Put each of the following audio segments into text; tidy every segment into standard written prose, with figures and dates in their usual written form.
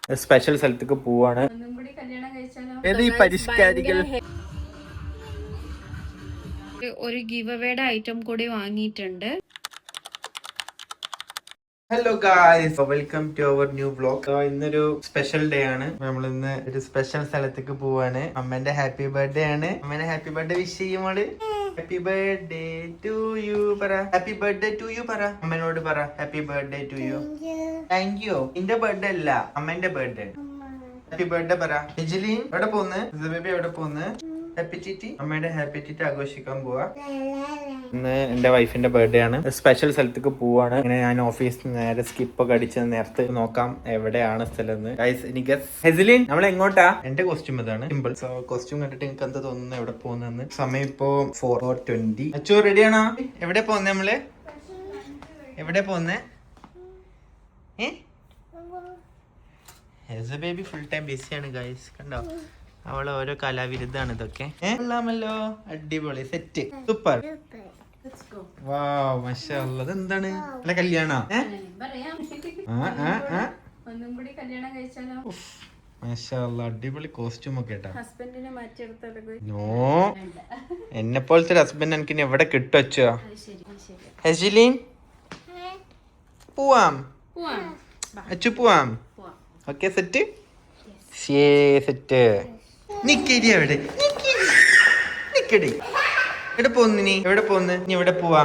Special സ്ഥലത്തേക്ക് പോവാണ്. ഏത് ഈ പരിഷ്കാരികൾ ഒരു ഗിവ് അവേയുടെ ഐറ്റം കൂടി വാങ്ങിയിട്ടുണ്ട്. Hello guys, welcome to our new vlog. ഇന്നൊരു സ്പെഷ്യൽ ഡേ ആണ്. നമ്മൾ ഇന്ന് ഒരു സ്പെഷ്യൽ സ്ഥലത്തേക്ക് പോവാണ്. അമ്മേന്റെ ഹാപ്പി ബർത്ത്ഡേ ആണ്. അമ്മേനെ ഹാപ്പി ബർത്ത്ഡേ വിഷ് ചെയ്യുമോള്. ഹാപ്പി ബർത്ത്ഡേ ടു യു പറ. ഹാപ്പി ബർത്ത്ഡേ ടു യു പറ. അമ്മേനോട് പറ happy birthday to you. Thank you. എന്റെ ബർത്ത്ഡേ അല്ല, അമ്മേന്റെ ബർത്ത്ഡേ. ഹാപ്പി ബർത്ത്ഡേ പറ. എജലീൻ എവിടെ പോന്ന്? ബേബി എവിടെ പോന്ന്? ഹാപ്പി ചീറ്റി. അമ്മയുടെ ഹാപ്പി ചീറ്റി ആഘോഷിക്കാൻ പോവാ. ഇന്ന് എന്റെ വൈഫിന്റെ ബർത്ത്ഡേ ആണ്. സ്പെഷ്യൽ സ്ഥലത്തേക്ക് പോവാണ്. ഇങ്ങനെ ഞാൻ ഓഫീസിൽ നേരെ സ്കിപ്പ് ഒക്കെ അടിച്ച് നേരത്തെ നോക്കാം എവിടെയാണ് സ്ഥലം. എനിക്ക് ഹെസിലിൻ നമ്മൾ എങ്ങോട്ടാ? എന്റെ കോസ്റ്റ്യൂം ഇതാണ്, സിമ്പിൾ. സോ കോസ്റ്റ്യൂം കണ്ടിട്ട് എനിക്ക് എന്താ തോന്നുന്നു എവിടെ പോകുന്നെന്ന്. സമയം ഇപ്പോ 4:20. അച്ചു റെഡിയാണോ? എവിടെ പോന്നെ നമ്മള്? എവിടെ പോന്നെ? ഹെസ ബേബി ഫുൾ ടൈം ബിസിയാണ് ഗൈസ്. കണ്ടോ, അവളെ ഓരോ കലാവിരുദ്ധാണ് ഇതൊക്കെ. കൊള്ളാമല്ലോ, അടിപൊളി, സെറ്റ്, സൂപ്പർ. വാവ്, മാഷാഅല്ലാഹ്. ഇതെന്താണ്? അല്ല കല്യാണോ? മാഷാഅല്ലാഹ്, അടിപൊളി കോസ്റ്റ്യൂം ഒക്കെ കേട്ടാ. നോ, എന്നെ പോലത്തെ ഒരു ഹസ്ബൻഡ് എനിക്ക് ഇനി എവിടെ കിട്ടുവച്ചോ? ഹെസിലിൻ പോവാം. അച്ചു പോവാം. Okay, set. സെറ്റ്. നിക്കടി അവിടെ, നിക്കടി. എവിടെ പോന്ന് നീ? എവിടെ പോന്ന് നീ? എവിടെ പോവാ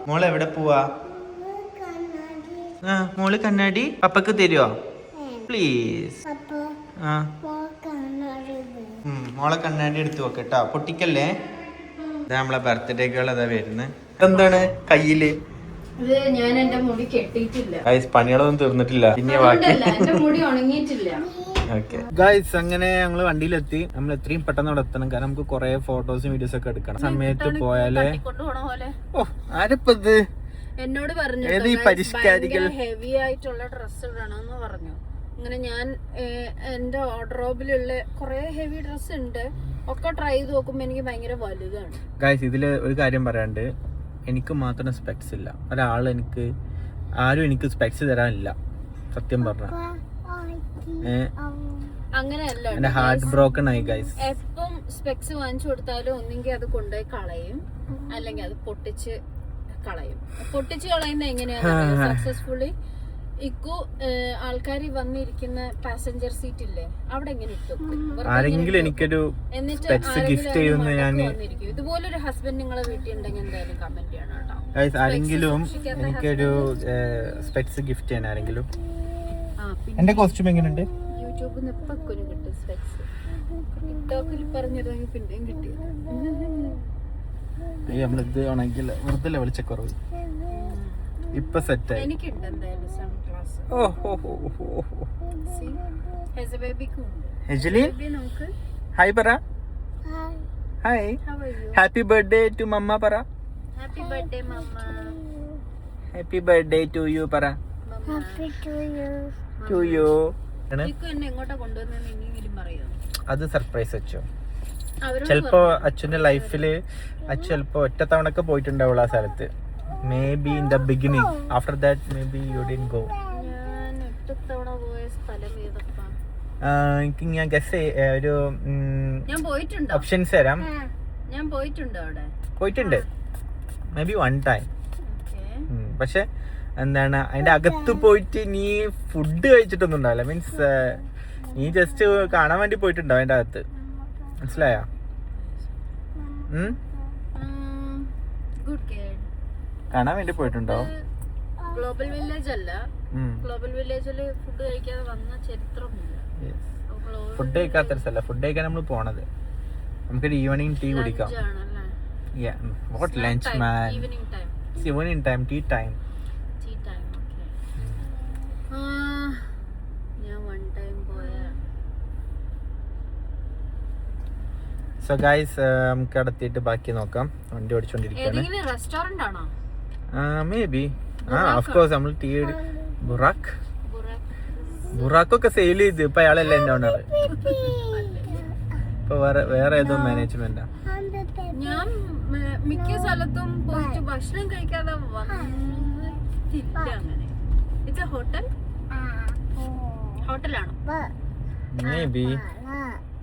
മോളെ? എവിടെ പോവാ? മോള് കണ്ണാടി പപ്പക്ക് തരുവോ പ്ലീസ്? മോളെ കണ്ണാടി എടുത്തു വെക്കട്ടോ, പൊട്ടിക്കല്ലേ. ഇതാ നമ്മളെ ബർത്ത്ഡേ ഗേൾ അതാ വരുന്നത്. എന്താണ് കയ്യില്? ഞാൻ എന്റെ മുടി കെട്ടിയിട്ടില്ല. പണികളൊന്നും തീർന്നിട്ടില്ല, പിന്നെ ബാക്കി എന്റെ മുടി ഉണങ്ങിയിട്ടില്ല. ഗൈസ്, അങ്ങനെ ഞങ്ങള് വണ്ടിയിലെത്തി. നമ്മൾ എത്രയും പെട്ടെന്ന് അവിടെ എത്തണം, കാരണം നമുക്ക് കുറെ ഫോട്ടോസും വീഡിയോസും ഒക്കെ എടുക്കണം. സമയത്ത് പോയാലേ. ഓ, ആരപ്പത് എന്നോട് പറഞ്ഞു ഏത് ഈ പരിഷ്കാരികൾ ഹെവി ആയിട്ടുള്ള ഡ്രസ്സ് ഇടണമെന്ന് പറഞ്ഞു. അങ്ങനെ ഞാൻ എന്റെ വാർഡ്രോബിലുള്ള കുറെ ഹെവി ഡ്രസ്സ് ഉണ്ട്, ഒക്കെ ട്രൈ ചെയ്ത് നോക്കുമ്പോ എനിക്ക് ഭയങ്കര വലുതാണ്. ഗൈസ്, ഇതില് ഒരു കാര്യം പറയാണ്ട്, എനിക്ക് മാത്രം സ്പെക്സ് ഇല്ല. ഒരാൾ ആരും എനിക്ക് സ്പെക്സ് തരാനില്ല, സത്യം പറഞ്ഞ. അങ്ങനെയല്ല, ഹാർട്ട് ബ്രോക്കൺ ആയി ഗൈസ്. എപ്പം സ്പെക്സ് വാങ്ങിച്ചു കൊടുത്താലും ഒന്നെങ്കിൽ അത് കൊണ്ടുപോയി കളയും, അല്ലെങ്കിൽ അത് പൊട്ടിച്ച് കളയും. പൊട്ടിച്ച് കളയുന്ന എങ്ങനെയാണെന്ന് സക്സസ്ഫുള്ളി ഇക്കു ആൾക്കാർ വന്നിരിക്കുന്ന പാസഞ്ചർ സീറ്റ് ഇല്ലേ, അവിടെ എങ്ങനെ ഇട്ടു. ആരെങ്കിലും എനിക്കൊരു സ്പെക്സ് ഗിഫ്റ്റ് ചെയ്യുന്ന ഞാൻ ഇതുപോലൊരു ഹസ്ബൻഡ് നിങ്ങളെ വീട്ടിൽ ഉണ്ടെങ്കിൽ എന്തായാലും കമന്റ് ചെയ്യണം കേട്ടോ. ഗൈസ്, ആരെങ്കിലും എനിക്കൊരു സ്പെക്സ് ഗിഫ്റ്റ് ചെയ്യാൻ ആരെങ്കിലും. എന്റെ കോസ്റ്റ്യൂം എങ്ങനെയുണ്ട്? യൂട്യൂബിൽ നിന്ന് എപ്പൊക്കൊരു കിട്ടും സ്പെക്സ്. ടിക്ടോക്കിൽ പറഞ്ഞിരുന്നെങ്കിൽ പിന്നെയും കിട്ടിയത്. നമ്മളിത് ആണെങ്കിൽ വെറുതെ വെളിച്ചക്കുറവ്. ഇപ്പൊ സെറ്റായി. എനിക്കുണ്ട് എന്തായാലും സൺഗ്ലാസ്. ഹായ് പറ. Hi, happy birthday to mamma പറ. Happy birthday mamma. Happy birthday to you പറ. Happy to you. To you. എങ്ങോട്ടാ കൊണ്ടുവന്നെന്ന് ഇനിയെങ്കിലും പറയോ? അത് സർപ്രൈസ് അച്ചു. ചിലപ്പോ അച്ഛന്റെ ലൈഫില് അച്ഛൻ ചിലപ്പോ ഒറ്റ തവണക്ക് പോയിട്ടുണ്ടാവുള്ളൂ ആ സ്ഥലത്ത്. Maybe in the beginning, after that maybe you didn't go. ഞാൻ ഒറ്റ തവണ പോയ സ്ഥലം ഏതപ്പാ? എനിക്ക് ഞാൻ ഗസ് ഒരു ഞാൻ പോയിട്ടുണ്ടോ? ഓപ്ഷൻസ് തരാം. ഞാൻ പോയിട്ടുണ്ടോ അവിടെ? പോയിട്ടുണ്ട്, മേ ബി വൺ ടൈം. പക്ഷെ എന്താണ്, അതിന്റെ അകത്ത് പോയിട്ട് നീ ഫുഡ് കഴിച്ചിട്ടൊന്നും ഉണ്ടാവില്ല. മീൻസ് നീ ജസ്റ്റ് കാണാൻ വേണ്ടി പോയിട്ടുണ്ടോ അതിന്റെ അകത്ത്, മനസ്സിലായോ? കാണാൻ വേണ്ടി പോയിട്ടുണ്ടോ? ഗ്ലോബൽ വില്ലേജ് അല്ല, ഗ്ലോബൽ വില്ലേജില് ഫുഡ് കഴിക്കാതെ വന്ന ചരിത്രമൊന്നുമില്ല. ഫുഡ് കഴിക്കാത്ത സ്ഥല, ഫുഡ് കഴിക്കാൻ നമ്മൾ പോണത്. നമുക്കൊരു ഈവനിങ് ടീ കുടിക്കാം. What lunch man? Evening time, tea time. So guys, നമുക്ക് അടുത്തിട്ട് ബാക്കി നോക്കാം. വണ്ടി ഓടിച്ചോണ്ടിരിക്കുകയാണ്. മേ ബി ഓഫ് കോഴ്സ് നമ്മൾ ടീ ബുറാക്കൊക്കെ സെയിൽ ചെയ്ത് ഇപ്പൊ അയാളല്ല എന്റെ ഓണർ. ഇപ്പൊ വേറെ ഏതോ മാനേജ്മെന്റാ. ഞാൻ മിക്ക സ്ഥലത്തും പോയിട്ട് ഭക്ഷണം കഴിക്കാതെ വന്നിട്ടില്ല. അങ്ങനെ. It's a hotel. ഹോട്ടലാണോ? Maybe.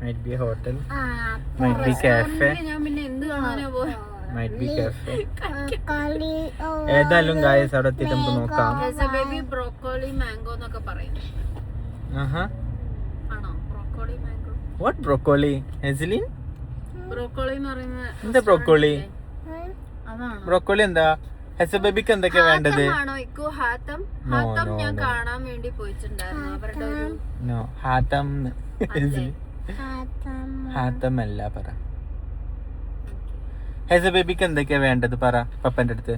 Might be a hotel. Might be cafe. ഞാൻ പിന്നെ എന്ത് കാണാനാ പോയി? Might be cafe. ഏതായാലും ഗായ്സ് അവിടെ എത്തിയിട്ട് നമുക്ക് നോക്കാം. ബേബി ബ്രോക്കോളി മാംഗോ എന്നൊക്കെ പറയും. ആണോ? Broccoli mango. What broccoli? Hazelin? Broccoli എന്ന് പറയുന്ന എന്താ ബ്രോക്കോളി? അതാണോ? ബ്രോക്കോളി എന്താ? ബേബിക്ക് എന്തൊക്കെയാ വേണ്ടത്? ഹാത്തം ഞാൻ കാണാൻ വേണ്ടി പോയിട്ടുണ്ടായിരുന്നു. അവരുടെ ഒരു ഹാത്തം ഹാത്തം അല്ല പറ. ബേബിക്ക് എന്തൊക്കെയാ വേണ്ടത് പറ പപ്പന്റെ അടുത്ത്.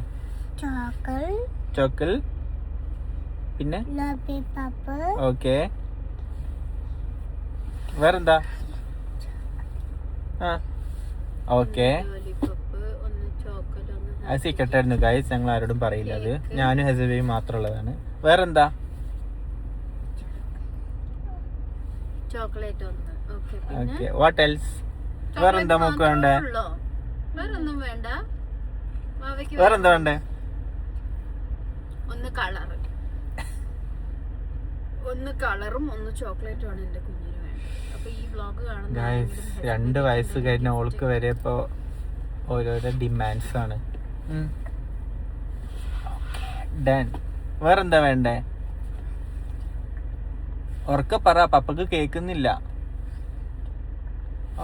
ചോക്കൽ പിന്നെ ഓക്കെ വേറെന്താ? ആ ഓക്കെ അത് സീക്രട്ട് ആയിരുന്നു ഗൈസ്, ഞങ്ങൾ ആരോടും പറയില്ല. അത് ഞാനും ഹെസബേബി മാത്രമുള്ളതാണ്. വേറെന്താ? ചോക്ലേറ്റ് ഒന്ന്. Okay what else? വേറെന്താ നമുക്ക് വേണ്ടേ? വേറൊന്നും വേണ്ട. വേറെന്താ വേണ്ടേ? ഒന്ന് കളറും ഒന്ന് ചോക്ലേറ്റും ആണ് എന്റെ കുഞ്ഞിന് വേണ്ടത്. അപ്പൊ ഈ വ്ലോഗ് ഗൈസ് 2 വയസ്സ് കഴിഞ്ഞ ഓൾക്ക് വരെ ഇപ്പൊ ഓരോരോ ഡിമാൻഡ്സ് ആണ്. ഡൺ. വേറെന്താ വേണ്ടേ? ഉറക്കെ പറ, പപ്പക്ക് കേക്കുന്നില്ല.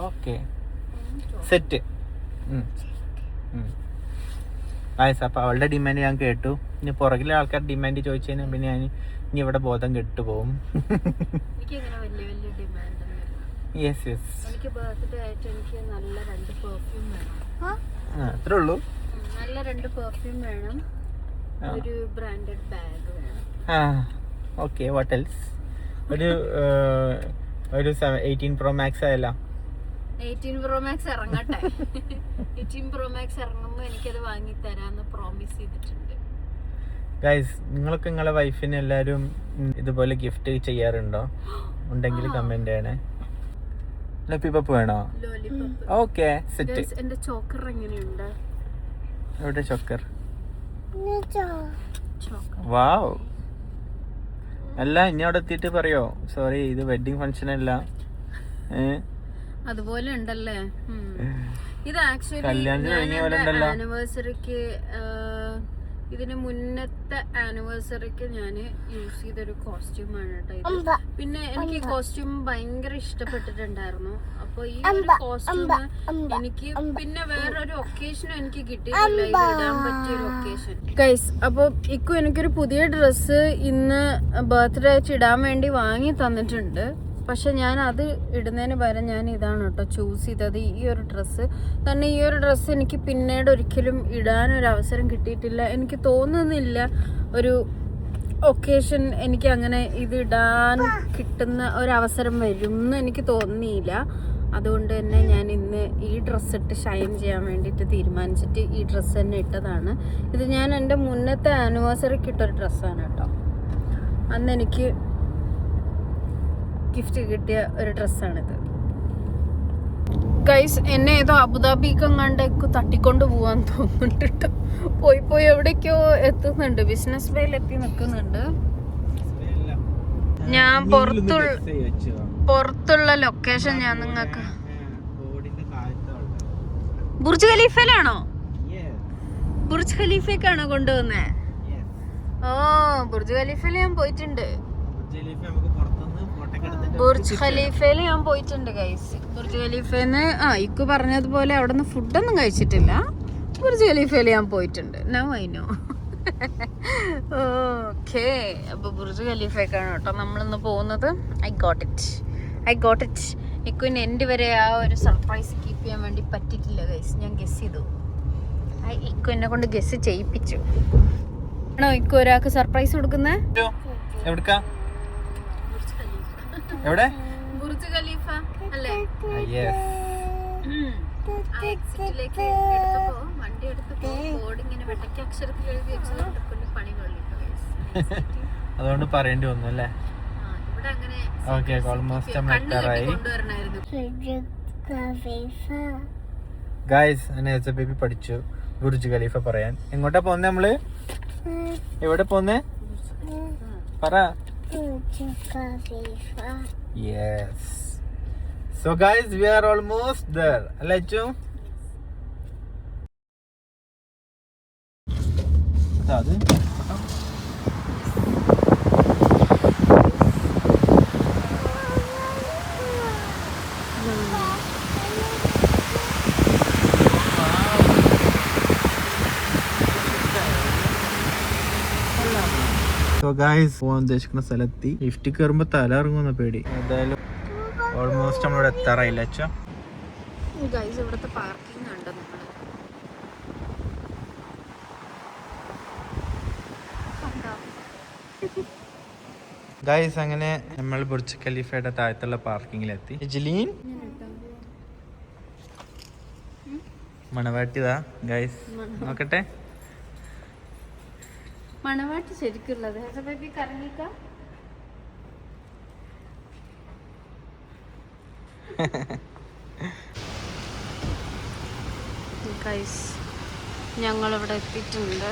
Okay set. ഗൈസ് അപ്പൊ അവളുടെ ഡിമാൻഡ് ഞാൻ കേട്ടു. ഇനി പുറകിലെ ആൾക്കാർ ഡിമാൻഡ് ചോദിച്ചു കഴിഞ്ഞാൽ പിന്നെ ഞാൻ ഇനി ഇവിടെ ബോധം കെട്ടു പോകും. യെസ് യെസ് അത്രേ ഉള്ളൂ. നല്ല 2 പെർഫ്യൂം വേണം, ഒരു ബ്രാൻഡഡ് ബാഗ് വേണം. Okay what else? ഒരു 18 Pro Max ആയല്ലോ. 18 Pro Max ഇറങ്ങട്ടെ. 18 Pro Max ഇറങ്ങുമ്പോൾ എനിക്കത് വാങ്ങി തരാന്ന് പ്രോമിസ് ചെയ്തിട്ടുണ്ട്. ഗൈസ് നിങ്ങളൊക്കെ നിങ്ങളെ വൈഫിന് എല്ലാരും ഇതുപോലെ ഗിഫ്റ്റ് ചെയ്യാറുണ്ടോ? ഉണ്ടെങ്കിൽ കമന്റ് ചെയ്യണേ. ലോലിപോപ്പ് വേണോ? Okay set. എന്റെ ചോക്കർ എങ്ങനെയുണ്ട്? എവിടെ ചോക്കർ? വാവ്. അല്ല ഇനി അവിടെ എത്തിയിട്ട് പറയോ സോറി ഇത് വെഡിങ് ഫംഗ്ഷൻ അല്ല. അതുപോലെ ഉണ്ടല്ലേ. ഇത് ആക്ച്വലി ആനിവേഴ്സറിക്ക്, ഇതിന് മുന്നത്തെ ആനിവേഴ്സറിക്ക് ഞാൻ യൂസ് ചെയ്തൊരു കോസ്റ്റ്യൂമാണ് കേട്ടോ ഇത്. പിന്നെ എനിക്ക് ഈ കോസ്റ്റ്യൂം ഭയങ്കര ഇഷ്ടപ്പെട്ടിട്ടുണ്ടായിരുന്നു. അപ്പൊ ഈ ഒരു കോസ്റ്റ്യൂം എനിക്ക് പിന്നെ വേറൊരു ഒക്കേഷനും എനിക്ക് കിട്ടിയിട്ടില്ല ഇത് ഇടാൻ പറ്റിയൊരു ഒക്കേഷൻ. ഗൈസ് അപ്പൊ ഇക്കു എനിക്കൊരു പുതിയ ഡ്രസ്സ് ഇന്ന് ബർത്ത്ഡേ ആയിട്ട് ഇടാൻ വേണ്ടി വാങ്ങി തന്നിട്ടുണ്ട്. പക്ഷെ ഞാൻ അത് ഇടുന്നതിന് പകരം ഞാൻ ഇതാണ് കേട്ടോ ചൂസ് ചെയ്തത്, ഈ ഒരു ഡ്രസ്സ്. കാരണം ഈ ഒരു ഡ്രസ്സ് എനിക്ക് പിന്നീട് ഒരിക്കലും ഇടാനൊരു അവസരം കിട്ടിയിട്ടില്ല. എനിക്ക് തോന്നുന്നില്ല ഒരു ഒക്കേഷൻ എനിക്ക് അങ്ങനെ ഇത് ഇടാൻ കിട്ടുന്ന ഒരവസരം വരും എന്ന് എനിക്ക് തോന്നിയില്ല. അതുകൊണ്ട് തന്നെ ഞാൻ ഇന്ന് ഈ ഡ്രസ്സ് ഇട്ട് ഷൈൻ ചെയ്യാൻ വേണ്ടിയിട്ട് തീരുമാനിച്ചിട്ട് ഈ ഡ്രസ്സ് തന്നെ ഇട്ടതാണ്. ഇത് ഞാൻ എൻ്റെ മുന്നത്തെ ആനിവേഴ്സറിക്ക് ഇട്ടൊരു ഡ്രസ്സാണ് കേട്ടോ. അന്ന് എനിക്ക് ഗിഫ്റ്റ് കിട്ടിയ ഒരു ഡ്രസ്സാണിത്. ഗൈസ് എന്നെ ഏതോ അബുദാബിക്കെങ്ങാണ്ടേക്ക് തട്ടിക്കൊണ്ട് പോവാൻ തോന്നുന്നുണ്ട് കേട്ടോ. പോയി എവിടേക്കോ എത്തുന്നുണ്ട്, ബിസിനസ് വേയിൽ എത്തി നിൽക്കുന്നുണ്ട്. ഞാൻ പുറത്തുള്ള ലൊക്കേഷൻ ഞാൻ നിങ്ങൾക്ക് ബുർജ് ഖലീഫയിലാണോ? ബുർജ് ഖലീഫയ്ക്കാണോ കൊണ്ടുവന്നേ? ഓ ബുർജ് ഖലീഫയിൽ ഞാൻ പോയിട്ടുണ്ട്. ബുർജ് ഖലീഫയിൽ ഞാൻ പോയിട്ടുണ്ട് ഗൈസ്. ബുർജ് ഖലീഫന്ന് ഇക്കു പറഞ്ഞതുപോലെ അവിടെ നിന്ന് ഫുഡൊന്നും കഴിച്ചിട്ടില്ല. ബുർജ് ഖലീഫയിൽ ഞാൻ പോയിട്ടുണ്ട്. Now I know. ഓക്കെ അപ്പൊ ബുർജ് ഖലീഫയ്ക്കാണ് കേട്ടോ നമ്മളിന്ന് പോകുന്നത്. I got it. ഇക്കുവിന് എൻ്റെ വരെ ആ ഒരു സർപ്രൈസ് കീപ്പ് ചെയ്യാൻ വേണ്ടി പറ്റിയിട്ടില്ല ഗൈസ്. ഞാൻ ഗസ് ചെയ്തു. ഇക്കു എന്നെ കൊണ്ട് ഗസ് ചെയ്യിപ്പിച്ചു. ആണോ ഇക്കു ഒരാൾക്ക് സർപ്രൈസ് കൊടുക്കുന്നേ? എവിടെ? ബുർജ് ഖലീഫ അല്ലേ? എക്സിറ്റിലേക്ക് എടുത്തപ്പോ വണ്ടി എടുത്തപ്പോ ബോർഡ് ഇങ്ങനെ വെട്ടയ്ക്ക് അക്ഷരത്തിൽ എഴുതി വെച്ചതുകൊണ്ട് പണി കൊള്ളിട്ടു. അതുകൊണ്ട് പറയേണ്ടി വന്നു അല്ലേ? ഇവിടെ അങ്ങനെ ഗൈസ് എന്നെ ബേബി പഠിച്ചു ബുർജ് ഖലീഫ പറയാൻ. എങ്ങോട്ടാ പോന്നെ നമ്മള്? എവിടെ പോന്നെ പറ? Yes. So guys, we are almost there. Alachu. Adu. So guys പോകാൻ ഉദ്ദേശിക്കുന്ന സ്ഥലത്തി ലിഫ്റ്റ് കയറുമ്പോൾ തല ഇറങ്ങുന്ന പേടി. എന്തായാലും ഓൾമോസ്റ്റ് നമ്മളിവിടെ എത്താറായില്ല അച്ഛാ. ഗൈസ് ഇവിടുത്തെ പാർക്കിംഗ് കണ്ടോ നമ്മള്? ഗായ്സ് അങ്ങനെ നമ്മൾ ബുർജ് ഖലീഫയുടെ താഴത്തുള്ള പാർക്കിങ്ങിലെത്തി. ജിലീൻ മണവാട്ടിതാ ഗായ്സ്, നോക്കട്ടെ. മണവാട്ടി ശരിക്കുള്ളത് കറങ്ങിക്ക. ഗൈസ് ഞങ്ങളിവിടെ എത്തിയിട്ടുണ്ട്.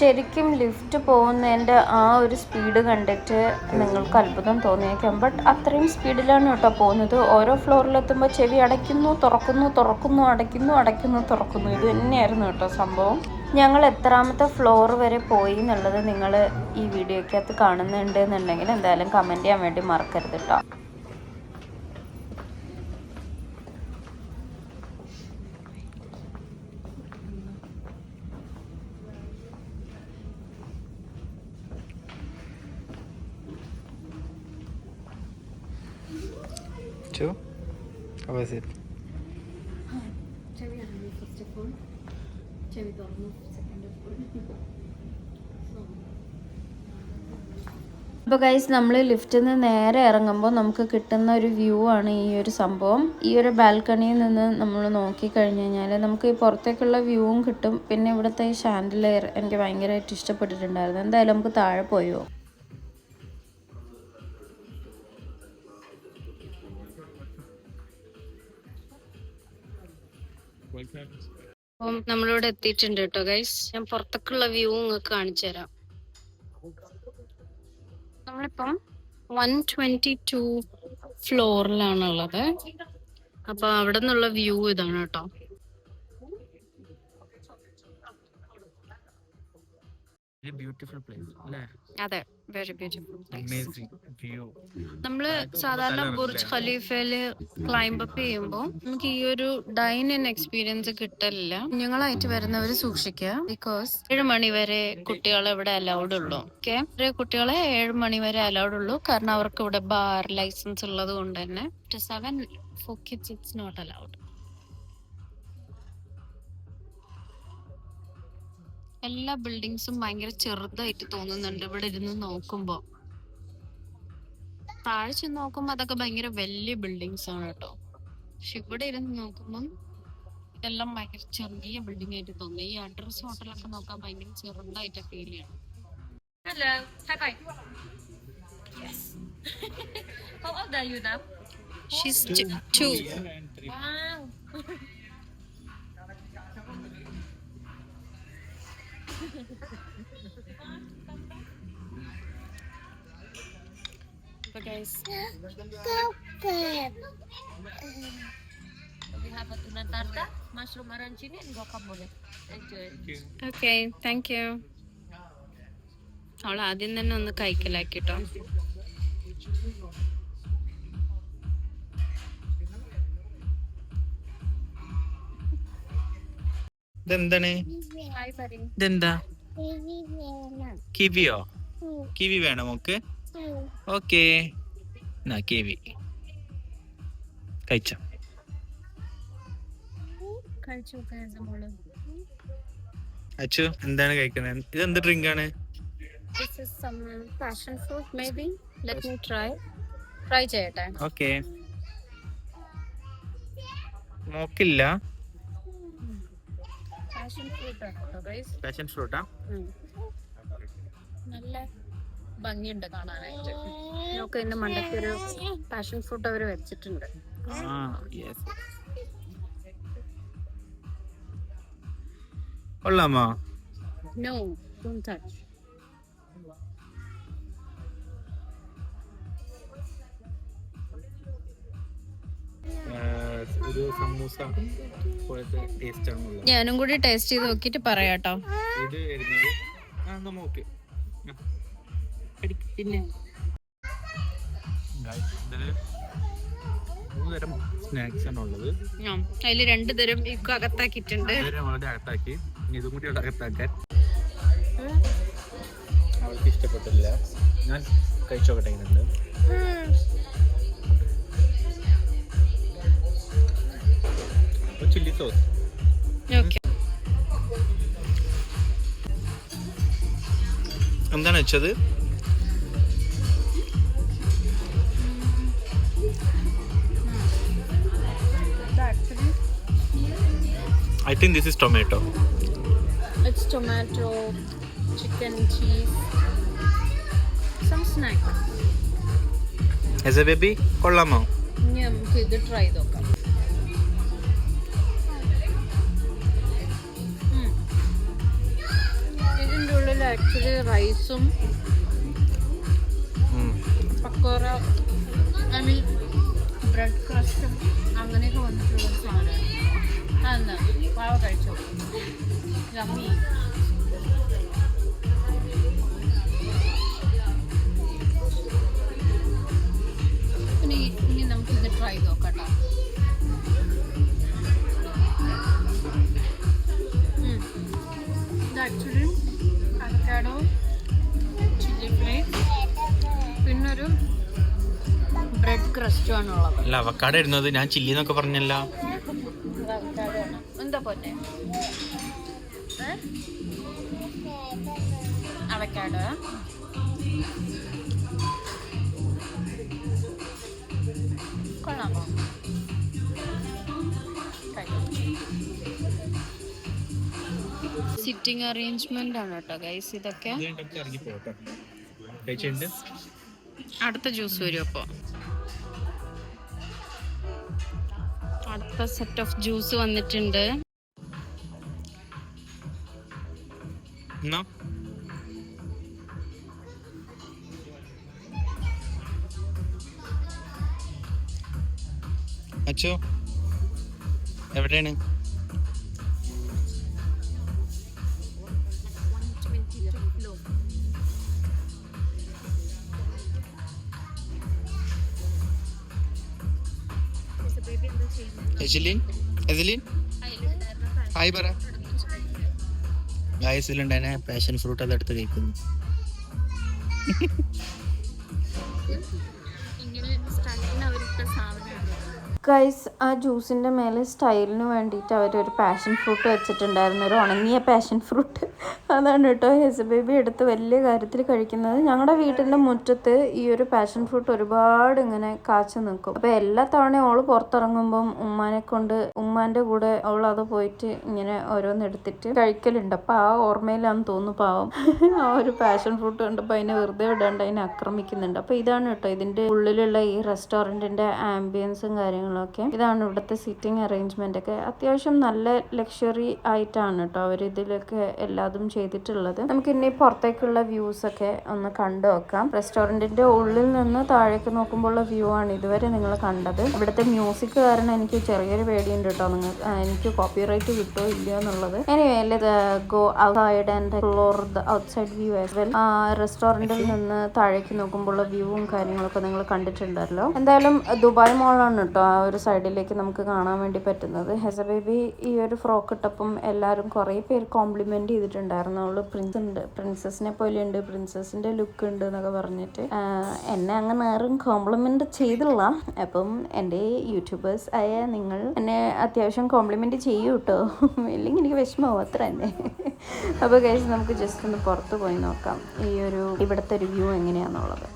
ശരിക്കും ലിഫ്റ്റ് പോകുന്നതിൻ്റെ ആ ഒരു സ്പീഡ് കണ്ടിട്ട് നിങ്ങൾക്ക് അത്ഭുതം തോന്നിയേക്കാം. ബട്ട് അത്രയും സ്പീഡിലാണ് കേട്ടോ പോകുന്നത്. ഓരോ ഫ്ലോറിലെത്തുമ്പോൾ ചെവി അടയ്ക്കുന്നു തുറക്കുന്നു, തുറക്കുന്നു അടയ്ക്കുന്നു, അടയ്ക്കുന്നു തുറക്കുന്നു. ഇത് തന്നെയായിരുന്നു കേട്ടോ സംഭവം. ഞങ്ങൾ എത്രാമത്തെ ഫ്ലോർ വരെ പോയി എന്നുള്ളത് നിങ്ങൾ ഈ വീഡിയോയ്ക്കകത്ത് കാണുന്നുണ്ട് എന്നുണ്ടെങ്കിൽ എന്തായാലും കമൻറ്റ് ചെയ്യാൻ വേണ്ടി മറക്കരുത് കേട്ടോ. How was it? അപ്പോൾ ഗൈസ് നമ്മൾ ലിഫ്റ്റിൽ നിന്ന് നേരെ ഇറങ്ങുമ്പോൾ നമുക്ക് കിട്ടുന്ന ഒരു വ്യൂ ആണ് ഈ ഒരു സംഭവം. ഈ ഒരു ബാൽക്കണിയിൽ നിന്ന് നമ്മൾ നോക്കിക്കഴിഞ്ഞ് കഴിഞ്ഞാൽ നമുക്ക് ഈ പുറത്തേക്കുള്ള വ്യൂവും കിട്ടും. പിന്നെ ഇവിടുത്തെ ഈ ഷാൻഡിലെയർ എനിക്ക് ഭയങ്കരമായിട്ട് ഇഷ്ടപ്പെട്ടിട്ടുണ്ടായിരുന്നു. എന്തായാലും നമുക്ക് താഴെ പോയോ. അപ്പം നമ്മളിവിടെ എത്തിയിട്ടുണ്ട് കേട്ടോ ഗൈസ്. ഞാൻ പുറത്തേക്കുള്ള വ്യൂ നിങ്ങൾക്ക് കാണിച്ചു തരാം. നമ്മളിപ്പം 122 ഫ്ലോറിലാണുള്ളത്. അപ്പൊ അവിടെ നിന്നുള്ള വ്യൂ ഇതാണ് കേട്ടോ. Beautiful place, അല്ലേ? അതെ, very beautiful place. Amazing view. നമ്മള് സാധാരണ ബുർജ് ഖലീഫയില് ക്ലൈംബ് അപ്പ് ചെയ്യുമ്പോൾ നമുക്ക് ഈ ഒരു ഡൈൻ ഇൻ എക്സ്പീരിയൻസ് കിട്ടില്ല. കുഞ്ഞുങ്ങളായിട്ട് വരുന്നവര് സൂക്ഷിക്കുക. ബിക്കോസ് 7 മണി വരെ കുട്ടികളെ ഇവിടെ അലൗഡ് ഉള്ളൂ. ഓക്കെ, കുട്ടികളെ 7 മണി വരെ അലൗഡ് ഉള്ളൂ. കാരണം അവർക്ക് ഇവിടെ ബാർ ലൈസൻസ് ഉള്ളത് കൊണ്ട് തന്നെ 7 for kids it's not allowed. എല്ലാ ബിൽഡിങ്സും ഭയങ്കര ചെറുതായിട്ട് തോന്നുന്നുണ്ട് ഇവിടെ ഇരുന്ന് നോക്കുമ്പോ. താഴെ ചെന്ന് നോക്കുമ്പോ അതൊക്കെ ഭയങ്കര വലിയ ബിൽഡിങ്സ് ആണ് കേട്ടോ. പക്ഷെ ഇവിടെ ഇരുന്ന് നോക്കുമ്പം ഇതെല്ലാം ഭയങ്കര ചെറിയ ബിൽഡിംഗ് ആയിട്ട് തോന്നുന്നു. ഈ അഡ്രസ് ഹോട്ടലൊക്കെ നോക്കാൻ ഭയങ്കര ചെറുതായിട്ട് ഫീൽ ചെയ്യണം. Hello, hi bye. Yes. How old are you now? She's 2. Wow. So guys, we have a tuna tarta, mushroom arancini and guacamole. Enjoy. Okay, thank you. അവൾ ആദ്യം തന്നെ ഒന്ന് കൈക്കലാക്കിട്ടോ. ഇതെന്താണ്? ഇതെന്താ? കിവിയോ? കിവി വേണോ മോക്ക്? ഓക്കെ, എന്നാ കിവി കഴിച്ചോ. അച്ചു എന്താണ് കഴിക്കുന്നത്? ഇതെന്ത് ഡ്രിങ്ക് ആണ്? This is some passion fruit maybe. Let me try. Try ചെയ്യട്ടെ. ഓക്കെ, മോക്കില്ല. Passion fruit ആണ് guys. പാഷൻ ഫ്രൂട്ടാ? നല്ല ഭംഗിയുണ്ട് കാണാനായിട്ട്. നമുക്ക് ഇതിന്റെ മണ്ടയ്ക്ക് ഒരു പാഷൻ ഫ്രൂട്ട് അവർ വെച്ചിട്ടുണ്ട്. കൊള്ളാമോ? No, don't touch. ഒരു സമൂസ പോലത്തെ ടേസ്റ്റ് ആണുള്ളത്. ഞാനും കൂടി ടേസ്റ്റ് ചെയ്ത് നോക്കിയിട്ട് പറയാട്ടോ. ഇത് വരുന്നത് നോക്ക് പിന്നെ മൂന്നുതരം സ്നാക്സ് ആണ് ഉള്ളത്. അതിൽ 2 തരം ഇക്കും അകത്താക്കിയിട്ടുണ്ട്. അകത്താക്കി ഇതും കൂടി അകത്താക്കാൻ അവൾക്ക് ഇഷ്ടപ്പെട്ടില്ല. ഞാൻ കഴിച്ചോക്കട്ടെ ഇങ്ങനെയുണ്ട്. ചില്ലി സോസ് എന്താണ് വെച്ചത്? I think this is tomato. It's tomato, chicken, cheese, some snack. As a baby, കൊള്ളാമോ? ഇനി നമുക്ക് ഇത് ട്രൈ ചെയ്ത് നോക്കാം. ഇതിൻ്റെ ഉള്ളിൽ ആക്ച്വലി റൈസും പക്കോറ ഐ മീൻ ബ്രെഡ് ക്രസ്റ്റും അങ്ങനെയൊക്കെ വന്നിട്ടുള്ള സാധനമാണ്. അതെന്താ പാവ കഴിച്ചോ? യമ്മി. ഇനി നമുക്കിത് ട്രൈ ചെയ്ത് നോക്കാം കേട്ടോ. ഇത് ആക്ച്വലി അവക്കാഡോ, ചില്ലി ഫ്ലേക്സ്, പിന്നൊരു ബ്രെഡ് ക്രസ്റ്റും ആണുള്ളത്. അല്ല അവക്കാഡോ ഇടുന്നത്, ഞാൻ ചില്ലി എന്നൊക്കെ പറഞ്ഞല്ല. അവക്കാഡോ ആണ്. എന്താ പോന്നെ അവക്കാഡോ കൊള്ളാമോ? സിറ്റിംഗ് അറേഞ്ച്മെന്റ് ആണ് കേട്ടോ ഗൈസ് ഇതൊക്കെ. അടുത്ത ജ്യൂസ് വരും. അപ്പൊ അടുത്ത സെറ്റ് ഓഫ് ജ്യൂസ് വന്നിട്ടുണ്ട്. അച്ചോ എവിടെയാണ്? ഹായ് പറ. ഗായസിലുണ്ടായ പാഷൻ ഫ്രൂട്ട് അതെടുത്ത് കഴിക്കുന്നു. ഗൈസ് ആ ജ്യൂസിൻ്റെ മേലെ സ്റ്റൈലിന് വേണ്ടിയിട്ട് അവരൊരു പാഷൻ ഫ്രൂട്ട് വെച്ചിട്ടുണ്ടായിരുന്നു, ഒരു ഉണങ്ങിയ പാഷൻ ഫ്രൂട്ട്. അതാണ് കേട്ടോ ഹെസ ബേബി എടുത്ത് വലിയ കാര്യത്തിൽ കഴിക്കുന്നത്. ഞങ്ങളുടെ വീട്ടിൻ്റെ മുറ്റത്ത് ഈ ഒരു പാഷൻ ഫ്രൂട്ട് ഒരുപാട് ഇങ്ങനെ കാച്ചു നിൽക്കും. അപ്പോൾ എല്ലാ തവണയും അവൾ പുറത്തിറങ്ങുമ്പം ഉമ്മാൻ്റെ കൂടെ അവൾ അത് പോയിട്ട് ഇങ്ങനെ ഓരോന്ന് എടുത്തിട്ട് കഴിക്കലുണ്ട്. അപ്പോൾ ആ ഓർമ്മയിലാന്ന് തോന്നുന്നു പാവം ആ ഒരു പാഷൻ ഫ്രൂട്ട് കണ്ടപ്പോൾ അതിനെ വെറുതെ വിടാണ്ട് അതിനെ ആക്രമിക്കുന്നുണ്ട്. അപ്പോൾ ഇതാണ് കേട്ടോ ഇതിൻ്റെ ഉള്ളിലുള്ള ഈ റെസ്റ്റോറൻറ്റിൻ്റെ ആംബിയൻസും കാര്യങ്ങളും. ഇതാണ് ഇവിടുത്തെ സിറ്റിംഗ് അറേഞ്ച്മെന്റ് ഒക്കെ. അത്യാവശ്യം നല്ല ലക്ഷറി ആയിട്ടാണ് കേട്ടോ അവർ ഇതിലൊക്കെ എല്ലാതും ചെയ്തിട്ടുള്ളത്. നമുക്ക് ഇനി പുറത്തേക്കുള്ള വ്യൂസ് ഒക്കെ ഒന്ന് കണ്ടു നോക്കാം. റെസ്റ്റോറന്റിന്റെ ഉള്ളിൽ നിന്ന് താഴേക്ക് നോക്കുമ്പോഴുള്ള വ്യൂ ആണ് ഇതുവരെ നിങ്ങൾ കണ്ടത്. ഇവിടുത്തെ മ്യൂസിക് കാരണം എനിക്ക് ചെറിയൊരു പേടിയുണ്ട് കേട്ടോ, എനിക്ക് കോപ്പിറൈറ്റ് കിട്ടുമോ ഇല്ലയോ എന്നുള്ളത്. Go outside and explore the outside view as well. റെസ്റ്റോറന്റിൽ നിന്ന് താഴേക്ക് നോക്കുമ്പോഴുള്ള വ്യൂവും കാര്യങ്ങളൊക്കെ നിങ്ങൾ കണ്ടിട്ടുണ്ടല്ലോ. എന്തായാലും ദുബായ് മോളാണ് കേട്ടോ ഒരു സൈഡിലേക്ക് നമുക്ക് കാണാൻ വേണ്ടി പറ്റുന്നത്. ഹെസ ബേബി ഈ ഒരു ഫ്രോക്ക് ഇട്ടപ്പം എല്ലാവരും കുറേ പേര് കോംപ്ലിമെന്റ് ചെയ്തിട്ടുണ്ടായിരുന്നു. അവള് പ്രിൻസസിനെ പോലെയുണ്ട്, പ്രിൻസസിന്റെ ലുക്ക് ഉണ്ട് എന്നൊക്കെ പറഞ്ഞിട്ട്. എന്നെ അങ്ങനെ ആരും കോംപ്ലിമെന്റ് ചെയ്തില്ല. അപ്പം എൻ്റെ യൂട്യൂബേഴ്സ് ആയ നിങ്ങൾ എന്നെ അത്യാവശ്യം കോംപ്ലിമെന്റ് ചെയ്യൂ കേട്ടോ, ഇല്ലെങ്കിൽ എനിക്ക് വിഷമമാവും അത്ര തന്നെ. അപ്പോൾ കഴിച്ച് നമുക്ക് ജസ്റ്റ് ഒന്ന് പുറത്ത് പോയി നോക്കാം ഈ ഒരു ഇവിടുത്തെ ഒരു വ്യൂ എങ്ങനെയാണെന്നുള്ളത്.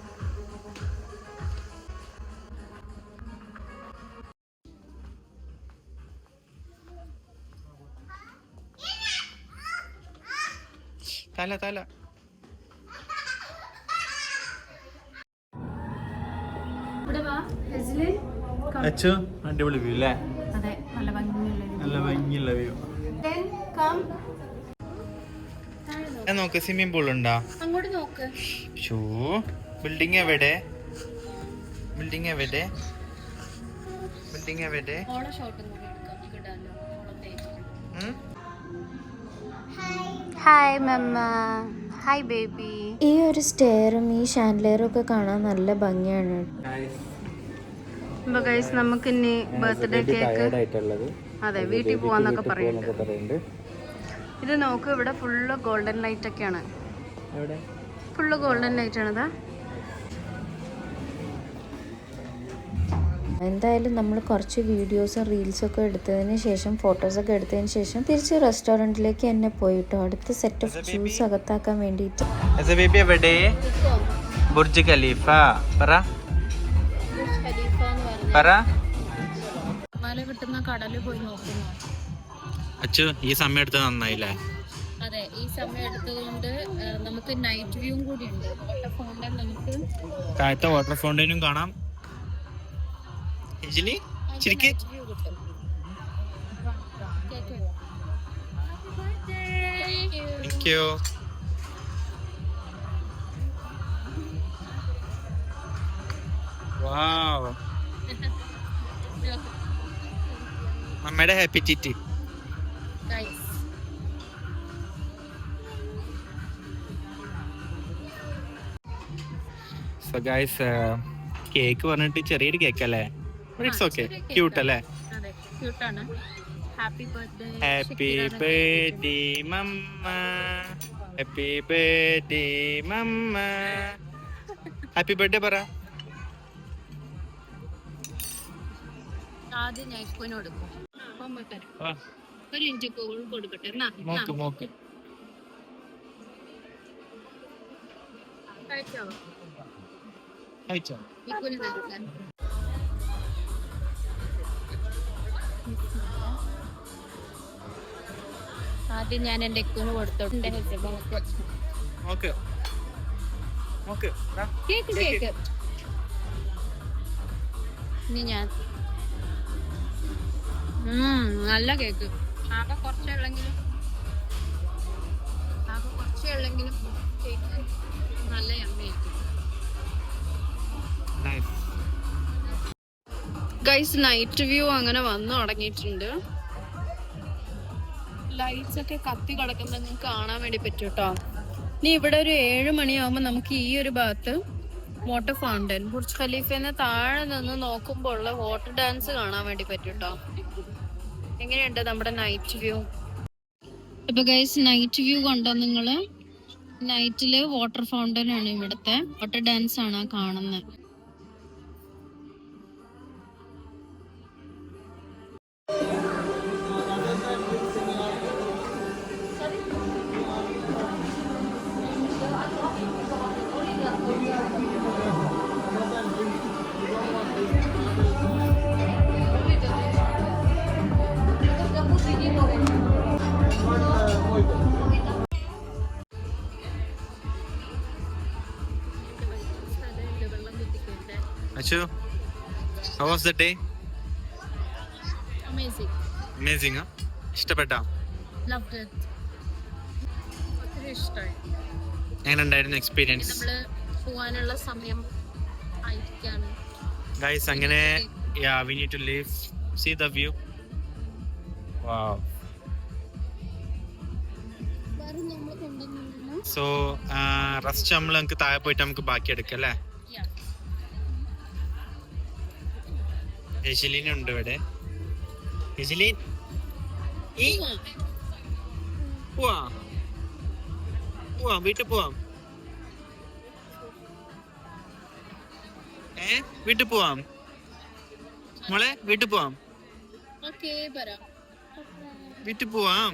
തല അച്ഛോ അടിപൊളി വ്യൂ അല്ലേ? അതെ, നല്ല ഭംഗിയുള്ള വ്യൂ. നോക്ക് സ്വിമ്മിംഗ് പൂൾ ഉണ്ടോ? അങ്ങോട്ട് നോക്ക്. ഷോ ബിൽഡിംഗ് എവിടെ? ബിൽഡിംഗ് എവിടെ? ബിൽഡിംഗ് എവിടെ? ഓളെ ഷോട്ടും കൂടി എടുക്കാം, നമുക്ക് ഇടാലോ. ഓളെ പേജിൽ. ഹായ് മമ്മ, ഹായ് ബേബി. ഈ ഒരു സ്റ്റെയറും ഈ ഷാൻഡ്ലിയറും ഒക്കെ കാണാൻ നല്ല ഭംഗിയാണ്. അപ്പൊ ഗൈസ് നമുക്ക് ഇനി ബർത്ത്ഡേ കേക്ക്, അതെ വീട്ടിൽ പോവാന്നൊക്കെ പറയുന്നുണ്ട്. ഇത് നോക്ക്, ഇവിടെ ഫുള്ള് ഗോൾഡൻ ലൈറ്റ് ഒക്കെയാണ്, ഫുള്ള് ഗോൾഡൻ ലൈറ്റ് ആണിതാ. എന്തായാലും നമ്മൾ കുറച്ച് വീഡിയോസും റീൽസൊക്കെ എടുത്തതിന് ശേഷം, ഫോട്ടോസൊക്കെ എടുത്തതിന് ശേഷം തിരിച്ച് റെസ്റ്റോറൻറ്റിലേക്ക് തന്നെ പോയിട്ടോ അടുത്ത സെറ്റ് ഓഫ് ജ്യൂസ് അകത്താക്കാൻ വേണ്ടിയിട്ട്. ബുർജ് ഖലീഫ കിട്ടുന്ന കടലിൽ പോയി നോക്കുന്നു. അച്ചു ഈ സമയം എടുത്തത് നന്നായില്ലേ? അതെ, ഈ സമയം എടുത്തതുകൊണ്ട് നമുക്ക് നൈറ്റ് വ്യൂ കൂടി ഉണ്ട്. വാട്ടർ ഫൗണ്ടൻ, നമുക്ക് താഴത്തെ വാട്ടർ ഫൗണ്ടനും കാണാം. ശരിക്ക് അമ്മയുടെ ഹാപ്പി ടിറ്റി. സോ ഗൈസ്, കേക്ക് പറഞ്ഞിട്ട് ചെറിയൊരു കേക്ക് അല്ലേ? ഇറ്റ്സ് ഓക്കെ, ക്യൂട്ട് അല്ലേ? Happy birthday mamma, happy birthday mamma, happy birthday പറ. ആദ്യം ഞാൻ കൊടുക്കും, ഒരു ഇഞ്ച് കൊടുക്കട്ടെ. ആദ്യം ഞാൻ എന്റെ എക്കുന് കൊടുത്തോട്ടെ. കേക്ക് കേക്ക് ഇനി ഞാൻ നല്ല കേക്ക്. ആകെ കുറച്ചേ ഉള്ളെങ്കിലും കേക്ക് നല്ല യമ്മിയായിരിക്കും. ഗൈസ്, നൈറ്റ് വ്യൂ അങ്ങനെ വന്നു തുടങ്ങിയിട്ടുണ്ട്. ലൈറ്റ്സ് ഒക്കെ കത്തി കിടക്കുന്നത് നിങ്ങൾക്ക് കാണാൻ വേണ്ടി പറ്റും കേട്ടോ. ഇനി ഇവിടെ ഒരു 7 മണിയാകുമ്പോൾ നമുക്ക് ഈ ഒരു ഭാഗത്ത് വാട്ടർ ഫൗണ്ടൻ, ബുർജ് ഖലീഫന്ന് താഴെ നിന്ന് നോക്കുമ്പോൾ ഉള്ള വാട്ടർ ഡാൻസ് കാണാൻ വേണ്ടി പറ്റും കേട്ടോ. എങ്ങനെയുണ്ട് നമ്മുടെ നൈറ്റ് വ്യൂ? അപ്പൊ ഗൈസ്, നൈറ്റ് വ്യൂ കണ്ടോ നിങ്ങള്? നൈറ്റില് വാട്ടർ ഫൗണ്ടൻ ആണ്, ഇവിടുത്തെ വാട്ടർ ഡാൻസ് ആണ് കാണുന്നത്. Achu, how was the day? Amazing. Amazing, huh? ഇഷ്ടപ്പെട്ടോ? Loved it. ഒത്തിരി ഇഷ്ടമായി. എങ്ങനെയുണ്ടായിരുന്നു എക്സ്പീരിയൻസ്? നമ്മള് പോവാനുള്ള സമയം ആയിരിക്കാണ്. Guys, അങ്ങനെ yeah, we need to leave. See the view. Wow. So, rest നമ്മൾ നമുക്ക് താഴെ പോയിട്ട് നമുക്ക് ബാക്കി എടുക്കാം അല്ലേ? ഉണ്ട് ഇവിടെ. പോവാം, വീട്ടിൽ പോവാം. വീട്ടിൽ പോവാം മോളെ, വീട്ടിൽ പോവാം. വീട്ടിൽ പോവാം.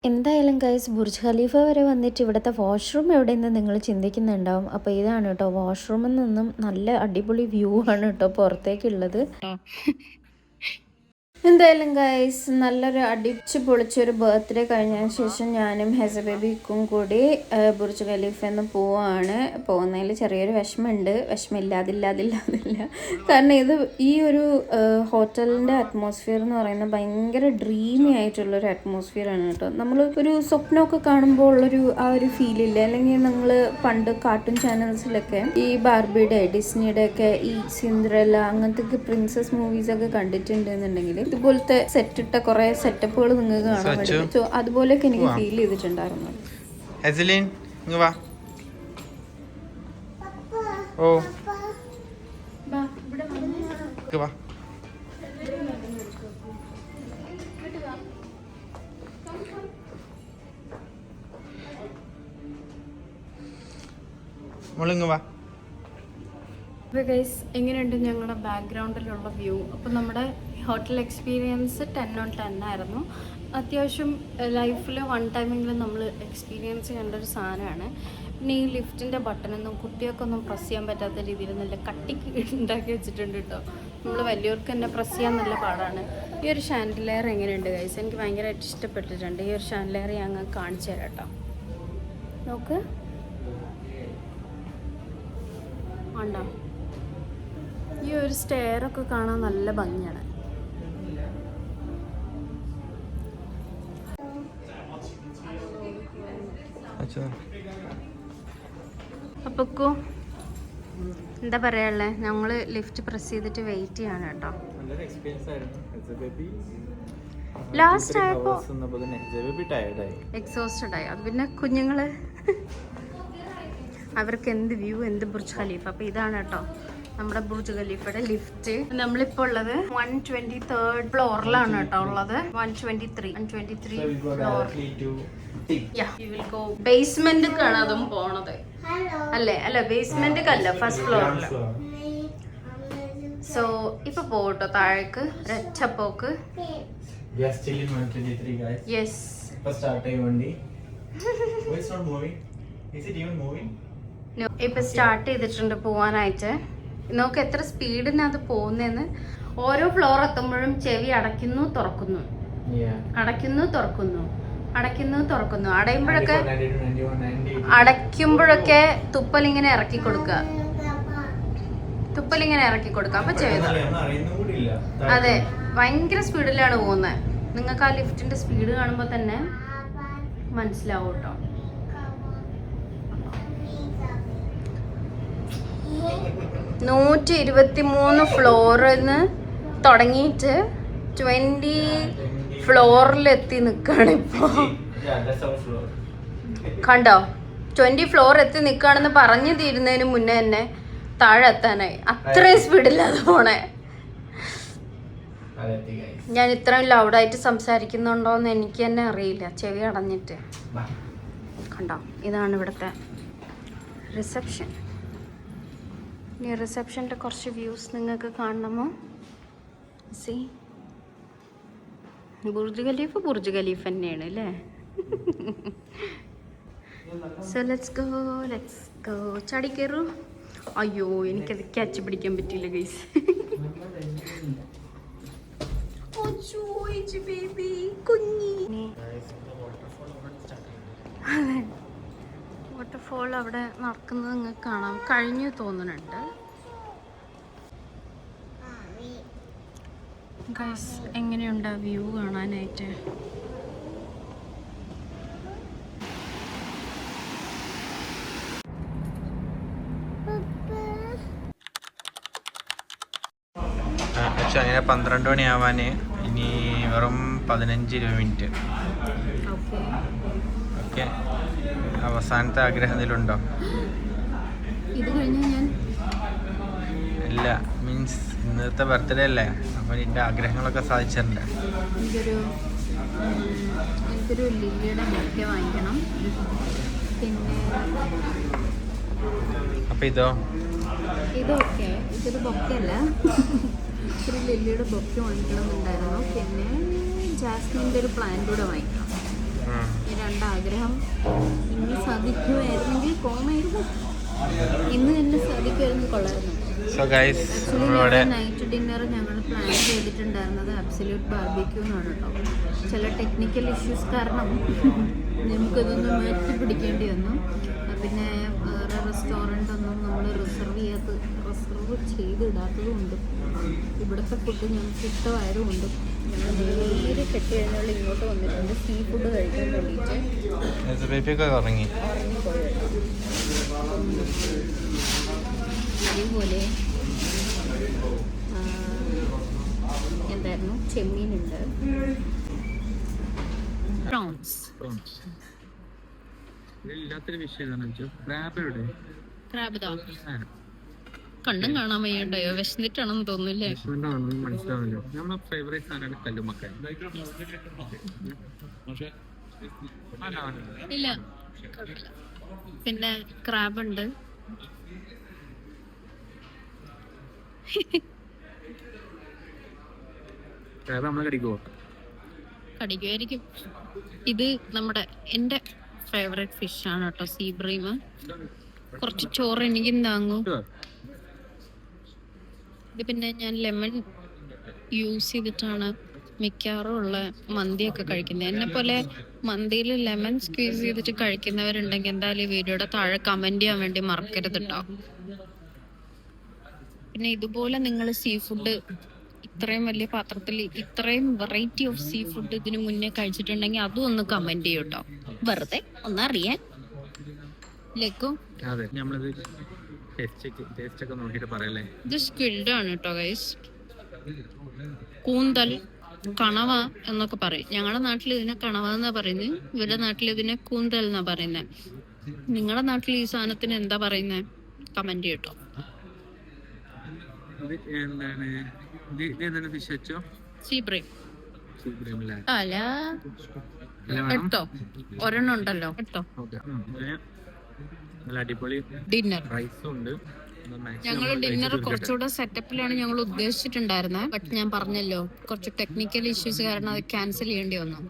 എന്തായാലും ഗൈസ്, ബുർജ് ഖലീഫ വരെ വന്നിട്ട് ഇവിടുത്തെ വാഷ്റൂം എവിടെയെന്ന് നിങ്ങൾ ചിന്തിക്കുന്നുണ്ടാവും. അപ്പോൾ ഇതാണ് കേട്ടോ, വാഷ്റൂമിൽ നിന്നും നല്ല അടിപൊളി വ്യൂ ആണ് കേട്ടോ പുറത്തേക്കുള്ളത്. എന്തായാലും ഗൈസ് നല്ലൊരു അടിച്ച് പൊളിച്ചൊരു ബർത്ത്ഡേ കഴിഞ്ഞതിന് ശേഷം ഞാനും ഹെസ ബേബിക്കും കൂടി ബുർജ് ഖലീഫന്ന് പോവാണ്. പോകുന്നതിൽ ചെറിയൊരു വിഷമമുണ്ട്. വിഷമില്ലാതില്ല കാരണം ഈ ഒരു ഹോട്ടലിൻ്റെ അറ്റ്മോസ്ഫിയർ എന്ന് പറയുന്നത് ഭയങ്കര ഡ്രീമി ആയിട്ടുള്ളൊരു അറ്റ്മോസ്ഫിയറാണ് കേട്ടോ. നമ്മൾ ഒരു സ്വപ്നമൊക്കെ കാണുമ്പോൾ ഉള്ളൊരു ആ ഒരു ഫീലില്ല. അല്ലെങ്കിൽ നമ്മൾ പണ്ട് കാർട്ടൂൺ ചാനൽസിലൊക്കെ ഈ ബാർബിയുടെ ഡിസ്നിയുടെ ഒക്കെ ഈ സിൻഡ്രല്ല അങ്ങനത്തെ പ്രിൻസസ് മൂവീസൊക്കെ കണ്ടിട്ടുണ്ട് എന്നുണ്ടെങ്കിൽ ഇതുപോലത്തെ സെറ്റ് ഇട്ട കുറെ സെറ്റപ്പുകൾ നിങ്ങൾക്ക് കാണാൻ വേണ്ടി അതുപോലെയൊക്കെ എനിക്ക് ഫീൽ ചെയ്തിട്ടുണ്ടായിരുന്നു. എങ്ങനെയുണ്ട് ഞങ്ങളുടെ ബാക്ക്ഗ്രൗണ്ടിലുള്ള വ്യൂ? അപ്പം നമ്മുടെ ഹോട്ടൽ എക്സ്പീരിയൻസ് 10/10 ആയിരുന്നു. അത്യാവശ്യം ലൈഫിൽ വൺ ടൈമെങ്കിലും നമ്മൾ എക്സ്പീരിയൻസ് ചെയ്യേണ്ട ഒരു സാധനമാണ്. പിന്നെ ഈ ലിഫ്റ്റിൻ്റെ ബട്ടണൊന്നും കുട്ടികൾക്കൊന്നും പ്രസ് ചെയ്യാൻ പറ്റാത്ത രീതിയിൽ നല്ല കട്ടിക്ക് ഉണ്ടാക്കി വെച്ചിട്ടുണ്ട് കേട്ടോ. നമ്മൾ വലിയവർക്ക് തന്നെ പ്രസ് ചെയ്യാൻ നല്ല പാടാണ്. ഈ ഒരു ഷാൻഡിലെയർ എങ്ങനെയുണ്ട് ഗൈസ്? എനിക്ക് ഭയങ്കരമായിട്ട് ഇഷ്ടപ്പെട്ടിട്ടുണ്ട്. ഈ ഒരു ഷാൻഡിലെയർ ഞങ്ങൾ കാണിച്ചു തരാം കേട്ടോ. നോക്ക് ഉണ്ടോ? ഈ ഒരു സ്റ്റെയറൊക്കെ കാണാൻ നല്ല ഭംഗിയാണ്. അപ്പൊക്കു എന്താ പറയാനുള്ളത്? ഞങ്ങൾ ലിഫ്റ്റ് പ്രസ് ചെയ്തിട്ട് വെയിറ്റ് ചെയ്യാണ് കേട്ടോ. ലാസ്റ്റ് ആയപ്പോ എക്സോസ്റ്റഡ് ആയി. അത് പിന്നെ കുഞ്ഞുങ്ങള് അവർക്ക് എന്ത് വ്യൂ, എന്ത് ബുർജ് ഖലീഫ. അപ്പൊ ഇതാണ് കേട്ടോ നമ്മുടെ ബുർജ് ഖലീഫയുടെ ലിഫ്റ്റ്. നമ്മളിപ്പോ ഉള്ളത് 123rd ഫ്ലോറിലാണ് കേട്ടോ ഉള്ളത്. 123 ഫ്ലോർ. ബേസ്മെന്റിക്കാണ് അതും പോണത് അല്ല ബേസ്മെന്റിക്കല്ല, ഫസ്റ്റ് ഫ്ലോറിൽ. സോ ഇപ്പൊ പോട്ടോ താഴേക്ക് രച്ചപ്പോക്ക്. ഇപ്പൊ സ്റ്റാർട്ട് ചെയ്തിട്ടുണ്ട് പോവാനായിട്ട്. നോക്ക് എത്ര സ്പീഡിനത് പോകുന്നതെന്ന്. ഓരോ ഫ്ലോർ എത്തുമ്പോഴും ചെവി അടയ്ക്കുന്നു തുറക്കുന്നു, അടയ്ക്കുന്നു തുറക്കുന്നു, അടയ്ക്കുന്നു തുറക്കുന്നു. അടയ്ക്കുമ്പോഴൊക്കെ തുപ്പലിങ്ങനെ ഇറക്കി കൊടുക്കുക, അപ്പൊ ചെവി. അതെ, ഭയങ്കര സ്പീഡിലാണ് പോകുന്നത്. നിങ്ങൾക്ക് ആ ലിഫ്റ്റിന്റെ സ്പീഡ് കാണുമ്പോൾ തന്നെ മനസ്സിലാവും കേട്ടോ. 123 ഫ്ലോറിന്ന് തുടങ്ങിയിട്ട് 20 ഫ്ലോറിലെത്തി നിൽക്കുകയാണ് ഇപ്പോ. കണ്ടോ? 20 ഫ്ലോർ എത്തി നിൽക്കുകയാണെന്ന് പറഞ്ഞു തീരുന്നതിന് മുന്നേ തന്നെ താഴെ എത്താനായി. അത്രയും സ്പീഡില്ലാതെ പോണേ. ഞാൻ ഇത്രയും ലൗഡായിട്ട് സംസാരിക്കുന്നുണ്ടോന്ന് എനിക്ക് തന്നെ അറിയില്ല, ചെവി അടഞ്ഞിട്ട്. കണ്ടോ? ഇതാണ് ഇവിടുത്തെ റിസപ്ഷൻ. ഇനി റിസപ്ഷൻ്റെ കുറച്ച് വ്യൂസ് നിങ്ങൾക്ക് കാണണമോ? സി, ബുർജ് ഖലീഫ തന്നെയാണ് അല്ലേ? So let's go. ചാടി കയറൂ. അയ്യോ, എനിക്കത് ക്യാച്ച് പിടിക്കാൻ പറ്റിയില്ല ഗൈസ്. വാട്ടർഫോൾ അവിടെ നടക്കുന്നത് നിങ്ങൾക്ക് കാണാം. കഴിഞ്ഞു തോന്നുന്നുണ്ട് ഗൈസ്. എങ്ങനെയുണ്ട് വ്യൂ കാണാനായിട്ട്? പക്ഷെ അങ്ങനെ 12 മണിയാവാന് ഇനി വെറും 15-20 മിനിറ്റ്. ഓക്കെ, അവസാനത്തെ ആഗ്രഹം എന്തെങ്കിലും ഉണ്ടോ? ഇത് കഴിഞ്ഞാൽ ഞാൻ ഇല്ല, മീൻസ് ഇന്നത്തെ ബർത്ത്ഡേ അല്ലേ, അപ്പോൾ നിന്റെ ആഗ്രഹങ്ങളൊക്കെ സാധിച്ചിട്ടുണ്ട്. എനിക്കൊരു ലില്ലിയുടെ ബൊക്കെ വാങ്ങിക്കണം. പിന്നെ അപ്പോൾ ഇതൊക്കെ ഇതൊരു ബൊക്കല്ല, ഒരു ലില്ലിയുടെ ബൊക്കെ വാങ്ങിക്കണമെന്നുണ്ടായിരുന്നു. പിന്നെ ജാസ്മിൻ്റെ ഒരു പ്ലാന്റ് കൂടെ വാങ്ങിക്കണം. ഈ രണ്ടാഗ്രഹം ഇനി സാധിക്കുമായിരുന്നെങ്കിൽ കോമായിരുന്നു. ഇന്ന് എന്നെ ശ്രദ്ധിക്കുമായിരുന്നു, കൊള്ളായിരുന്നു. സോ ഗൈസ് ആക്ച്വലി നമ്മളിവിടെ നൈറ്റ് ഡിന്നർ ഞങ്ങൾ പ്ലാൻ ചെയ്തിട്ടുണ്ടായിരുന്നത് അബ്സല്യൂട്ട് ബാർബിക്യൂ എന്നാണ് കേട്ടോ. ചില ടെക്നിക്കൽ ഇഷ്യൂസ് കാരണം നമുക്കിതൊന്ന് മാറ്റി പിടിക്കേണ്ടി വന്നു. പിന്നെ വേറെ റെസ്റ്റോറൻ്റ് ഒന്നും നമ്മൾ റിസർവ് ചെയ്തിടാത്തതുകൊണ്ടും ഇവിടുത്തെ ഫുഡ് ഞങ്ങൾക്ക് ഇഷ്ടമായതുകൊണ്ടും ഞങ്ങൾ നേരെ കെട്ടി കഴിഞ്ഞാൽ ഇങ്ങോട്ട് വന്നിട്ടുണ്ട് സീ ഫുഡ് കഴിക്കാൻ വേണ്ടിയിട്ട്. ബേബിയൊക്കെ ഉറങ്ങി. ഉറങ്ങിപ്പോയി കേട്ടോ. അതേപോലെ എന്തായിരുന്നു, ചെമ്മീനുണ്ട്, പ്രോൺസ്, ക്രാബ് ദാ കണ്ണും കാണാൻ വയ്യണ്ടയോ, വിശന്നിട്ടാണെന്ന് തോന്നുന്നില്ലേ? ഇല്ല, പിന്നെ ക്രാബ് ഉണ്ട്. കടിക്കുമായിരിക്കും. ഇത് എൻ്റെ ഫേവറേറ്റ് ഫിഷ് ആണ് കേട്ടോ, സീ ബ്രീം. കുറച്ച് ചോറ് എനിക്കും താങ്ങും. ഇത് പിന്നെ ഞാൻ ലെമൺ യൂസ് ചെയ്തിട്ടാണ് മിക്കവാറും ഉള്ള മന്തിയൊക്കെ കഴിക്കുന്നത്. എന്നെ പോലെ മന്തിയിൽ ലെമൺ സ്ക്വീസ് ചെയ്തിട്ട് കഴിക്കുന്നവരുണ്ടെങ്കിൽ എന്തായാലും ഈ വീഡിയോയുടെ താഴെ കമന്റ് ചെയ്യാൻ വേണ്ടി മറക്കരുത് കേട്ടോ. പിന്നെ ഇതുപോലെ നിങ്ങൾ സീ ഫുഡ് ഇത്രയും വലിയ പാത്രത്തിൽ ഇത്രയും വെറൈറ്റി ഓഫ് സീ ഫുഡ് ഇതിനു മുന്നേ കഴിച്ചിട്ടുണ്ടെങ്കിൽ അതും ഒന്ന് കമന്റ് ചെയ്യും കേട്ടോ, വെറുതെ ഒന്നറിയാൻ. ലക്കും ഇത് സ്ക്വിഡ് ആണ് കേട്ടോ ഗൈസ്. കൂന്തൽ, കണവ എന്നൊക്കെ പറയും. ഞങ്ങളുടെ നാട്ടിൽ ഇതിനെ കണവ എന്നാ പറയുന്നത്, ഇവരുടെ നാട്ടിൽ ഇതിനെ കൂന്തൽ എന്നാ പറയുന്നത്. നിങ്ങളുടെ നാട്ടിൽ ഈ സാധനത്തിന് എന്താ പറയുന്നത് കമന്റ് ചെയ്യട്ടോ. അല്ല എടുത്തോ, ഒരെണ്ണം ഉണ്ടല്ലോ, എടുത്തോ. ഡിന്നർ ഞങ്ങൾ ഡിന്നർ കുറച്ചുകൂടെ സെറ്റപ്പിലാണ് ഞങ്ങൾ ഉദ്ദേശിച്ചിട്ടുണ്ടായിരുന്നത്. ബട്ട് ഞാൻ പറഞ്ഞല്ലോ, കുറച്ച് ടെക്നിക്കൽ ഇഷ്യൂസ് കാരണം അത് ക്യാൻസൽ ചെയ്യേണ്ടി വന്നു.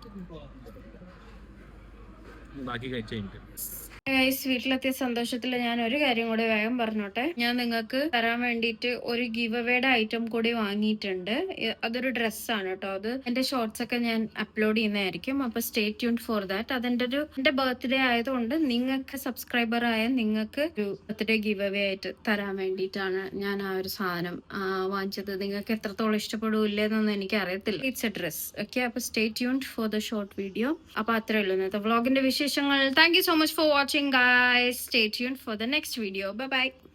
വീട്ടിലെത്തിയ സന്തോഷത്തിൽ ഞാൻ ഒരു കാര്യം കൂടി വേഗം പറഞ്ഞോട്ടെ. ഞാൻ നിങ്ങൾക്ക് തരാൻ വേണ്ടിയിട്ട് ഒരു ഗിവ് അവേയുടെ ഐറ്റം കൂടി വാങ്ങിയിട്ടുണ്ട്. അതൊരു ഡ്രസ്സാണ് കേട്ടോ. അത് എന്റെ ഷോർട്സ് ഒക്കെ ഞാൻ അപ്ലോഡ് ചെയ്യുന്നതായിരിക്കും. അപ്പൊ സ്റ്റേ ട്യൂൺ ഫോർ ദാറ്റ്. എന്റെ ബർത്ത്ഡേ ആയതുകൊണ്ട് നിങ്ങൾക്ക് സബ്സ്ക്രൈബർ ആയ നിങ്ങൾക്ക് ഒരു ബർത്ത്ഡേ ഗിവ് അവേ ആയിട്ട് തരാൻ വേണ്ടിയിട്ടാണ് ഞാൻ ആ ഒരു സാധനം വാങ്ങിച്ചത്. നിങ്ങൾക്ക് എത്രത്തോളം ഇഷ്ടപ്പെടില്ലെന്നൊന്നും എനിക്ക് അറിയത്തില്ല. It's A dress. ഓക്കെ, അപ്പൊ stay tune for the short video. അപ്പൊ അത്രേ ഉള്ളൂ ഇന്നത്തെ വ്ളോഗിന്റെ വിശേഷങ്ങൾ. Thank you so much for watching guys. Stay tuned for the next video. Bye bye.